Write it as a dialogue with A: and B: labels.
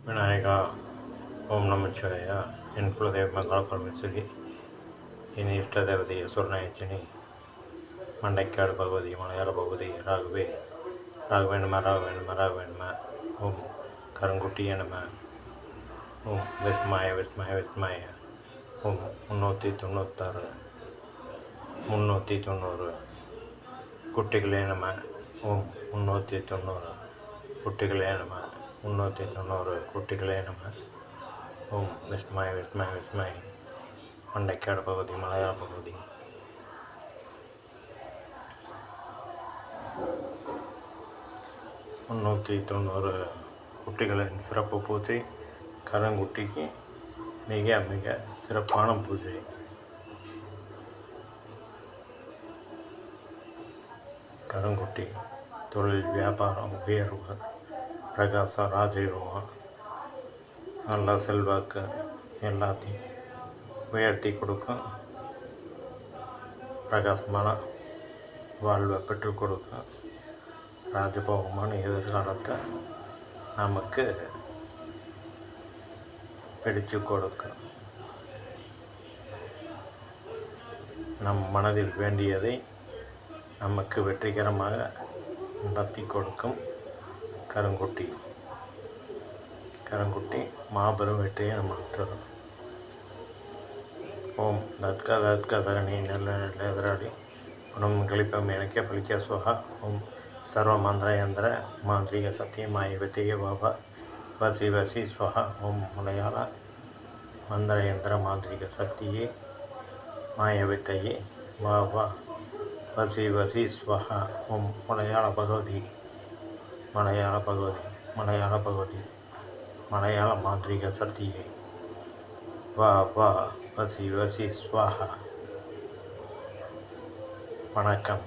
A: விநாயகா. ஓம் நமச்சிவாயா. என் குலதெய்வ மங்கள பரமேஸ்வரி, என் இஷ்ட தேவதை சுவர்ணயச்சினி, மண்டைக்காடு பகவதி, மலையாள பகவதி, ராகவேணுமா. ஓம் கருங்குட்டிய நம. ஓம் விஸ்மாய. ஓம் 390 குட்டிகளே நம. ஓம் 390 குட்டிகளே நம. 390 குட்டிகளே நம. ஓம் விஸ்மாய. மண்டைக்காடு பகுதி, மலையாள பகுதி. முந்நூற்றி குட்டிகளின் சிறப்பு பூஜை. கருங்குட்டிக்கு மிக மிக சிறப்பான பூஜை. கருங்குட்டி தொழில், வியாபாரம், உயர்வு, பிரகாசம், ராஜயோகம், நல்ல செல்வாக்கு எல்லாத்தையும் உயர்த்தி கொடுக்கும். பிரகாசமான வாழ்வை பெற்றுக் கொடுக்கும். ராஜபோகமான எதிர்காலத்தை நமக்கு பிடிச்சு கொடுக்கும். நம் மனதில் வேண்டியதை நமக்கு வெற்றிகரமாக நடத்தி கொடுக்கும் கருங்குட்டி மாபெரும் வெற்றியை நமக்கு தரும். ஓம் தத்கா சகனி நல்ல எதிராளி குணம் கழிப்பம் எனக்கே பலிக்க சுவகா. ஓம் சர்வ மந்திர யந்திர மாந்திரிக சத்தியமாய வித்தைய பாபா வசி ஸ்வஹா. ஓம் மலையாள மந்திர யந்திர மாந்திரிக சக்தியே மாய வித்தையே பாபா வசி ஸ்வஹா. ஓம் மலையாள பகவதி, மலையாள மாந்திரிக சக்தியே வசி ஸ்வஹா. வணக்கம்.